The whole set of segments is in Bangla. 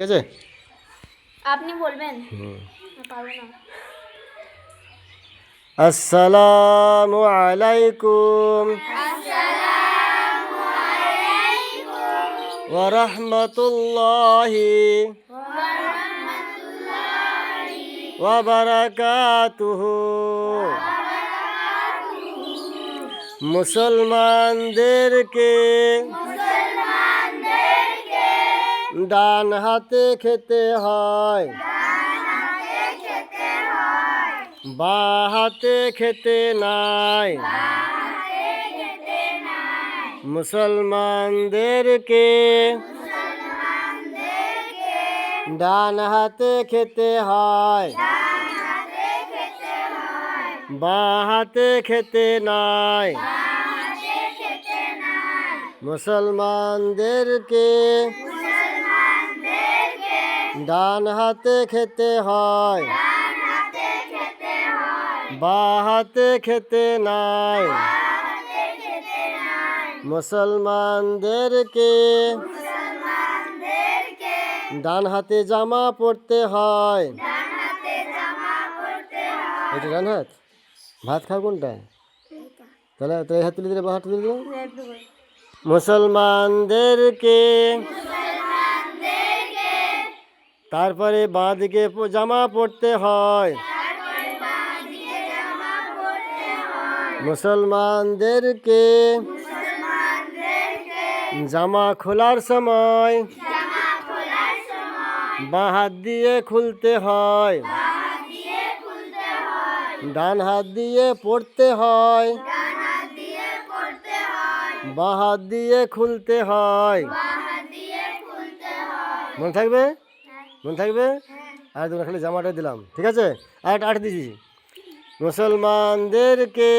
আছে, আপনি বলবেন। পারবো না। আসসালামু আলাইকুম ওয়া রাহমাতুল্লাহি ওয়া বারাকাতুহু। মুসলমানদেরকে ডান হাতে খেতে হয়, বাঁ হাতে খেতে নাই। মুসলমানদেরকে ডান হাতে খেতে হয়, বাঁ হাতে খেতে নাই। মুসলমানদেরকে ডান হাতে খেতে হয়, বাঁ হাতে খেতে নাই। মুসলমানদেরকে ডান হাতে জামা পরতে হয়। এটা ডান হাত। ভাত খাও কোনটা? তাহলে তো এই হাত তুলে দিলে, বাঁ হাত তুলে দিলে। মুসলমানদেরকে তারপরে বাঁ দিকে জামা পরতে হয়। মুসলমানদেরকে জামা খোলার সময় বাঁ হাত দিয়ে খুলতে হয়, ডান হাত দিয়ে পড়তে হয়, বাঁ হাত দিয়ে খুলতে হয়। মনে থাকবে? মনে থাকবে? আর তোমরা খালি জামাটা দিলাম, ঠিক আছে? আর দিয়েছি। মুসলমানদেরকে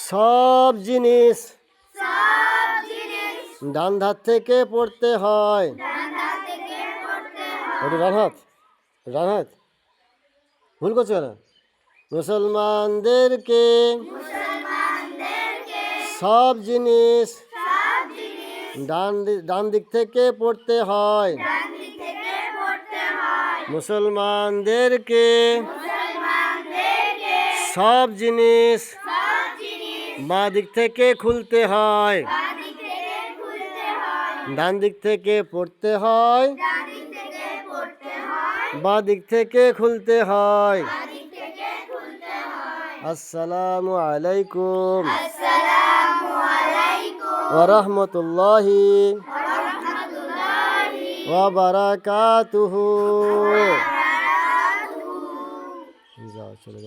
সব জিনিস ডান হাত থেকে পড়তে হয়। ওটা ডান হাত, ডান হাত ভুল করছো না। মুসলমানদেরকে সব জিনিস ডান দিক থেকে পড়তে হয়। মুসলমানদেরকে সব জিনিস বাঁ দিক থেকে খুলতে হয়, ডান দিক থেকে পড়তে হয়, বাঁ দিক থেকে খুলতে হয়। আসসালামু আলাইকুম ওয়া রাহমাতুল্লাহি ওয়া বারাকাতুহু। যাও চলে যাও।